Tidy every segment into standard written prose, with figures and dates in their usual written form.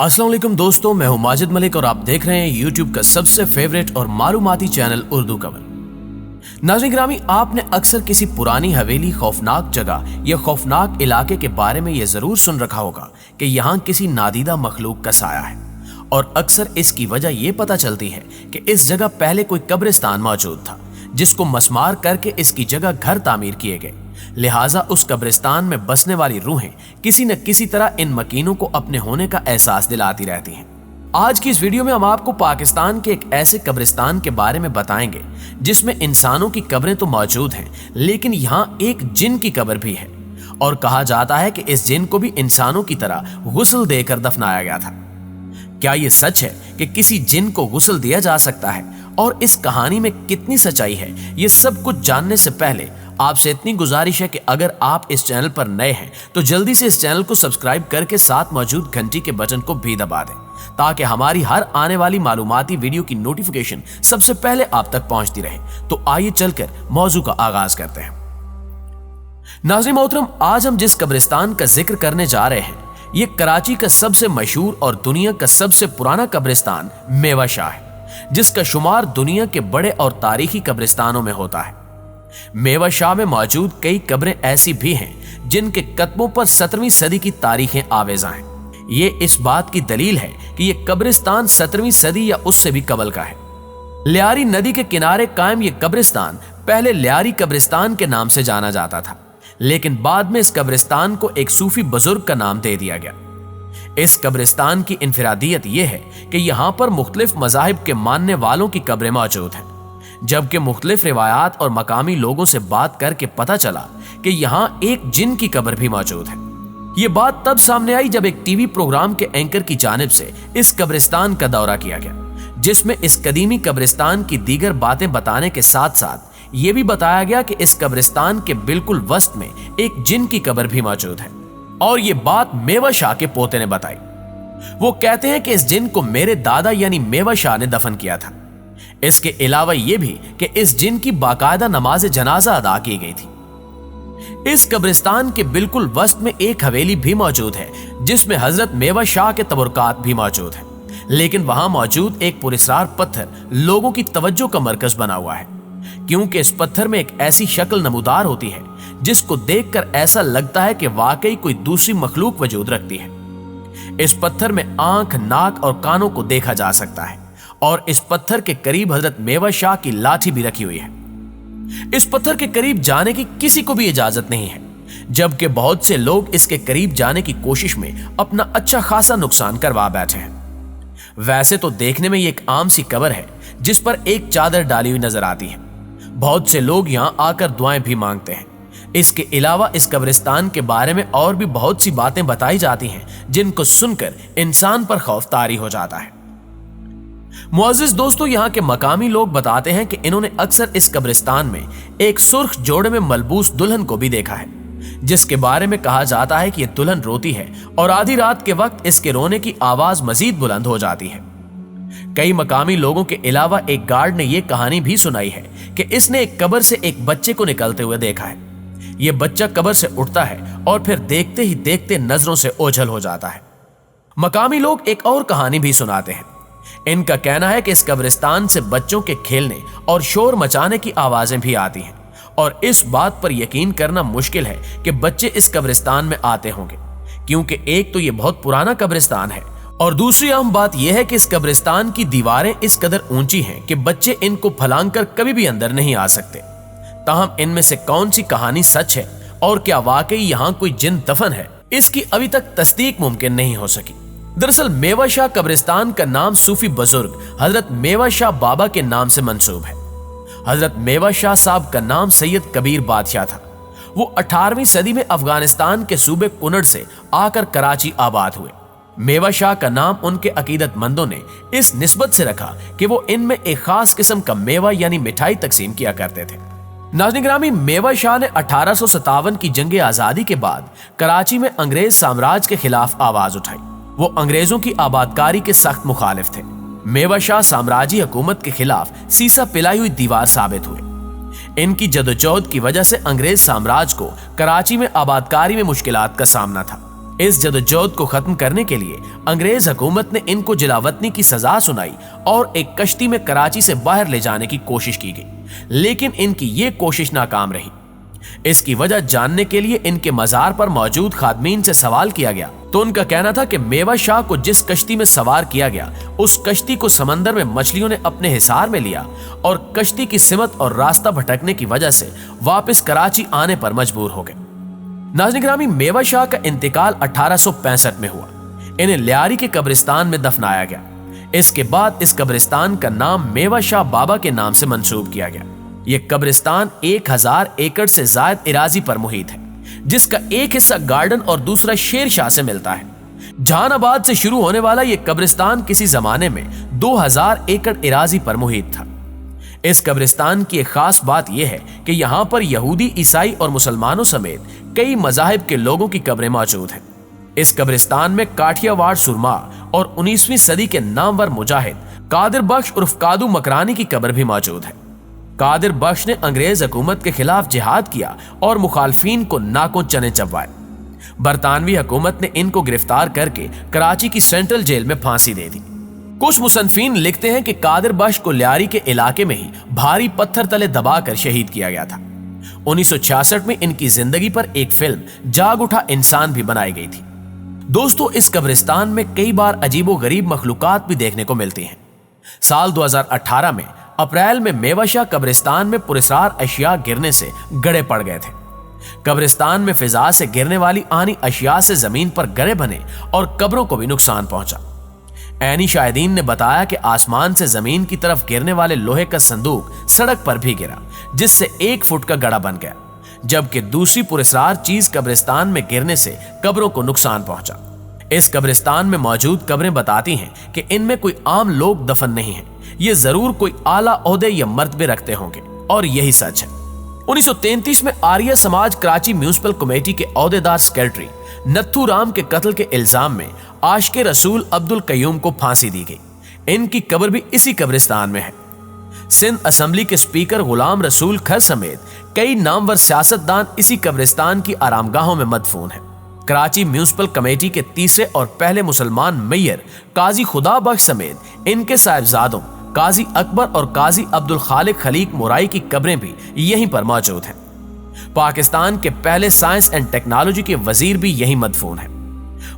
अस्सलाम वालेकुम दोस्तों, मैं हूं माजिद मलिक और आप देख रहे हैं यूट्यूब का सबसे फेवरेट और मालूमाती चैनल उर्दू कवर। नाज़रीन ग्रामी, आपने अक्सर किसी पुरानी हवेली, खौफनाक जगह या खौफनाक इलाके के बारे में यह जरूर सुन रखा होगा कि यहाँ किसी नादीदा मखलूक का साया है, और अक्सर इसकी वजह यह पता चलती है कि इस जगह पहले कोई कब्रिस्तान मौजूद था जिसको मसमार करके इसकी जगह घर तामीर किए गए। लिहाजा उस कब्रिस्तान में बसने वाली रूहें किसी न किसी तरह इन मकीनों को अपने होने का एहसास दिलाती रहती हैं। आज की इस वीडियो में हम आपको पाकिस्तान के एक ऐसे कब्रिस्तान के बारे में बताएंगे जिसमें इंसानों की कब्रें तो मौजूद हैं, लेकिन यहाँ एक जिन की कब्र भी है, और कहा जाता है कि इस जिन को भी इंसानों की तरह गुस्ल देकर दफनाया गया था। क्या ये सच है कि किसी जिन को गुस्ल दिया जा सकता है, और इस कहानी में कितनी सच्चाई है, ये सब कुछ जानने से पहले आपसे इतनी गुजारिश है कि अगर आप इस चैनल पर नए हैं तो जल्दी से इस चैनल को सब्सक्राइब करके साथ मौजूद घंटी के बटन को भी दबा दें, ताकि हमारी हर आने वाली मालूमाती वीडियो की नोटिफिकेशन सबसे पहले आप तक पहुंचती रहे। तो आइए चलकर मौजू का आगाज करते हैं। नाज़रीन मोहतरम, आज हम जिस कब्रिस्तान का जिक्र करने जा रहे हैं, ये कराची का सबसे मशहूर और दुनिया का सबसे पुराना कब्रिस्तान मेवा शाह है, जिसका शुमार दुनिया के बड़े और तारीखी कब्रिस्तानों में होता है। मेवा शाह में मौजूद कई कब्रें ऐसी भी हैं जिनके कदमों पर 17वीं सदी की तारीखें आवेजा हैं। ये इस बात की दलील है कि ये कब्रिस्तान 17वीं सदी या उससे भी कबल का है। लियारी नदी के किनारे कायम ये कब्रिस्तान पहले लियारी कब्रिस्तान के नाम से जाना जाता था, लेकिन बाद में इस कब्रिस्तान को एक सूफी बुजुर्ग का नाम दे दिया गया। इस कब्रिस्तान की इनफरादियत यह है कि यहाँ पर मुख्तलिफ मज़ाहिब के मानने वालों की कब्रें मौजूद हैं, जबकि मुख्तलिफ रिवायात और मकामी लोगों से बात करके पता चला कि यहाँ एक जिन की कब्र भी मौजूद है। ये बात तब सामने आई जब एक टीवी प्रोग्राम के एंकर की जानिब से इस कब्रिस्तान का दौरा किया गया, जिसमें इस कदीमी कब्रिस्तान की दीगर बातें बताने के साथ साथ ये भी बताया गया कि इस कब्रिस्तान के बिल्कुल वस्त में एक जिन की कब्र भी मौजूद है। और ये बात मेवा शाह के पोते ने बताई। वो कहते हैं कि इस जिन को मेरे दादा यानी मेवा शाह ने दफन किया था। इसके अलावा यह भी कि इस जिन की बाकायदा नमाज जनाजा अदा की गई थी। इस कब्रिस्तान के बिल्कुल वस्त में एक हवेली भी मौजूद है जिसमें हजरत मेवा शाह के तबरुकात भी मौजूद हैं, लेकिन वहां मौजूद एक पुरस्कार पत्थर लोगों की तवज्जो का मरकज बना हुआ है, क्योंकि इस पत्थर में एक ऐसी शक्ल नमूदार होती है जिसको देखकर ऐसा लगता है कि वाकई कोई दूसरी मखलूक वजूद रखती है। इस पत्थर में आंख, नाक और कानों को देखा जा सकता है, और इस पत्थर के करीब हजरत मेवा शाह की लाठी भी रखी हुई है। इस पत्थर के करीब जाने की किसी को भी इजाजत नहीं है, जबकि बहुत से लोग इसके करीब जाने की कोशिश में अपना अच्छा खासा नुकसान करवा बैठे हैं। वैसे तो देखने में ये एक आम सी कब्र है जिस पर एक चादर डाली हुई नजर आती है। बहुत से लोग यहाँ आकर दुआएं भी मांगते हैं। इसके अलावा इस कब्रिस्तान के बारे में और भी बहुत सी बातें बताई जाती हैं जिनको सुनकर इंसान पर खौफ तारी हो जाता है। मुअज़्ज़िज़ दोस्तों, यहाँ के मकामी लोग बताते हैं कि इन्होंने अक्सर इस कब्रिस्तान में एक सुर्ख जोड़े में मलबूस दुल्हन को भी देखा है, जिसके बारे में कहा जाता है कि यह दुल्हन रोती है और आधी रात के वक्त इसके रोने की आवाज मजीद बुलंद हो जाती है। कई मकामी लोगों के अलावा एक गार्ड ने यह कहानी भी सुनाई है कि इसने एक कब्र से एक बच्चे को निकलते हुए देखा है। यह बच्चा कब्र से उठता है और फिर देखते ही देखते नजरों से ओझल हो जाता है। मकामी लोग एक और कहानी भी सुनाते हैं। इनका कहना है कि इस कब्रिस्तान से बच्चों के खेलने और शोर मचाने की आवाजें भी आती हैं, और इस बात पर यकीन करना मुश्किल है कि बच्चे इस कब्रिस्तान में आते होंगे, क्योंकि एक तो ये बहुत पुराना कब्रिस्तान है, और दूसरी अहम बात यह है कि इस कब्रिस्तान की दीवारें इस कदर ऊंची हैं कि बच्चे इनको फलांग कर कभी भी अंदर नहीं आ सकते। ताहम इनमें से कौन सी कहानी सच है और क्या वाकई यहाँ कोई जिन दफन है, इसकी अभी तक तस्दीक मुमकिन नहीं हो सकी। दरअसल मेवा शाह कब्रिस्तान का नाम सूफी बुजुर्ग हजरत मेवा शाह बाबा के नाम से मंसूब है। हजरत मेवा शाह साहब का नाम सैयद कबीर बादशाह था। वो 18वीं सदी में अफगानिस्तान के सूबे कुनड़ से आकर कराची आबाद हुए। मेवा शाह का नाम उनके अकीदतमंदों ने इस निस्बत से रखा कि वो इनमें एक खास किस्म का मेवा यानी मिठाई तकसीम किया करते थे। नाज़रीन ग्रामी, मेवा शाह ने 1857 की जंग आजादी के बाद कराची में अंग्रेज साम्राज्य के खिलाफ आवाज उठाई। वो अंग्रेजों की आबादकारी के सख्त मुखालिफ थे। मेवा शाह साम्राज्य हुकूमत के खिलाफ सीसा पिलाई हुई दीवार साबित हुए। इनकी जदोजहद की वजह से अंग्रेज साम्राज्य को कराची में आबादकारी में मुश्किलात का सामना था। इस जदोजहद को खत्म करने के लिए अंग्रेज हुकूमत ने इनको जिलावतनी की सजा सुनाई और एक कश्ती में कराची से बाहर ले जाने की कोशिश की गई, लेकिन इनकी ये कोशिश नाकाम रही। इसकी वजह जानने के लिए इनके मजार पर मौजूद खादमीन से सवाल किया गया तो उनका कहना था कि मेवा शाह को जिस कश्ती में सवार किया गया उस कश्ती को समंदर में मछलियों ने अपने हिसार में लिया और कश्ती की सिमत और रास्ता भटकने की वजह से वापस कराची आने पर मजबूर हो गए। नाज़रीन गिरामी, मेवा शाह का इंतकाल 1865 में हुआ। इन्हें लियारी के कब्रिस्तान में दफनाया गया। इसके बाद इस कब्रिस्तान का नाम मेवा शाह बाबा के नाम से मंसूब किया गया। यह कब्रिस्तान 1000 एकड़ से ज्यादा इराजी पर मुहित है, जिसका एक हिस्सा गार्डन और दूसरा शेर शाह से मिलता है। जहानाबाद से शुरू होने वाला यह कब्रिस्तान किसी जमाने में 2000 एकड़ इराजी पर मुहित था। इस कब्रिस्तान की एक खास बात यह है कि यहाँ पर यहूदी, ईसाई और मुसलमानों समेत कई मजाहिब के लोगों की कब्रें मौजूद हैं। इस कब्रिस्तान में काठियावाड़ सुरमा और 19वीं सदी के नामवर मुजाहिद कादिर बख्श उर्फ कादू मकरानी की कब्र भी मौजूद है। कादिर बख्श ने अंग्रेज हुकूमत के खिलाफ जिहाद किया और मुखालफीन को नाकों चने चबवाए। बरतानवी हुकूमत ने इनको गिरफ्तार करके कराची की सेंट्रल जेल में फांसी दे दी। कुछ मुसन्फीन लिखते हैं कि कादिर बख्श को लियारी के इलाके में ही भारी पत्थर तले दबाकर शहीद किया गया था। 1966 में इनकी जिंदगी पर एक फिल्म जाग उठा इंसान भी बनाई गई थी। दोस्तों, इस कब्रिस्तान में कई बार अजीबो गरीब मखलूकात भी देखने को मिलती हैं। साल 2018 में अप्रैल में मेवा शाह कब्रिस्तान में पुरस्कार अशिया गिरने से गड़े पड़ गए थे। कब्रिस्तान में फिजा से गिरने वाली आनी अशिया से जमीन पर गड़े बने और कब्रों को भी नुकसान पहुंचा। ऐनी शाहिदीन ने बताया कि आसमान से जमीन की तरफ गिरने वाले लोहे का संदूक सड़क पर भी गिरा, जिससे 1 फुट का गड़ा बन गया, जबकि दूसरी पुरस्कार चीज कब्रिस्तान में गिरने से कब्रों को नुकसान पहुंचा। इस कब्रिस्तान में मौजूद कब्रें बताती हैं कि इनमें कोई आम लोग दफन नहीं है, ये जरूर कोई आला ओहदे या मर्तबे रखते होंगे, और यही सच है। 1933 में आर्य समाज कराची म्यूनिसिपल कमेटी के ओहदेदार सेक्रेटरी नत्थू राम के कत्ल के इल्जाम में आशिक रसूल अब्दुल कयूम को फांसी दी गई। इनकी कब्र भी इसी कब्रिस्तान में है। सिंध असेंबली के स्पीकर गुलाम रसूल खर समेत कई नामवर सियासतदान इसी कब्रिस्तान की आरामगाहों में मदफून हैं। कराची म्यूनिसिपल कमेटी के तीसरे और पहले मुसलमान मेयर काजी खुदा बख्श समेत इनके साहिबजादों काजी अकबर और काजी अब्दुल खालिक खलीक मुराई की कब्रें भी यहीं पर मौजूद हैं। पाकिस्तान के पहले साइंस एंड टेक्नोलॉजी के वजीर भी यहीं मदफून हैं।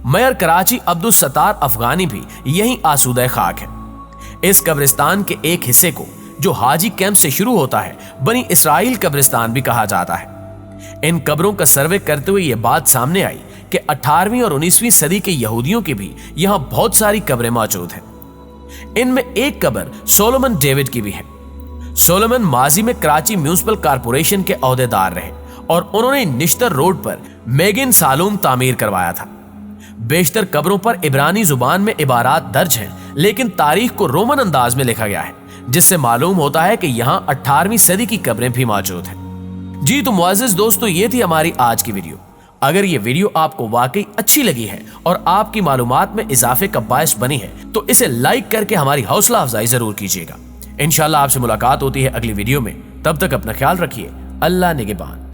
मेयर कराची अब्दुल सत्तार अफगानी भी यहीं आसूदा खाक है। इस कब्रिस्तान के एक हिस्से को, जो हाजी कैंप से शुरू होता है, बनी इसराइल कब्रिस्तान भी कहा जाता है। इन कब्रों का सर्वे करते हुए यह बात सामने आई कि 18वीं और 19वीं सदी के यहूदियों की भी यहां बहुत सारी कब्रें मौजूद हैं। इनमें एक कब्र सोलोमन डेविड की भी है। सोलोमन माजी में कराची म्यूनिसिपल कारपोरेशन के ओहदेदार रहे और उन्होंने निश्तर रोड पर मेगिन सालूम तामीर करवाया था। बेशतर कब्रों पर इब्रानी जुबान में इबारात दर्ज हैं, लेकिन तारीख को रोमन अंदाज में लिखा गया है, जिससे मालूम होता है कि यहां 18वीं सदी की कब्रें भी मौजूद हैं। जी तो मुअज़्ज़िज़ दोस्तों, ये थी हमारी आज की वीडियो। अगर ये वीडियो आपको वाकई अच्छी लगी है और आपकी मालूमात में इजाफे का बायस बनी है तो इसे लाइक करके हमारी हौसला अफजाई जरूर कीजिएगा। इंशाल्लाह आपसे मुलाकात होती है अगली वीडियो में। तब तक अपना ख्याल रखिए। अल्लाह निगहबान।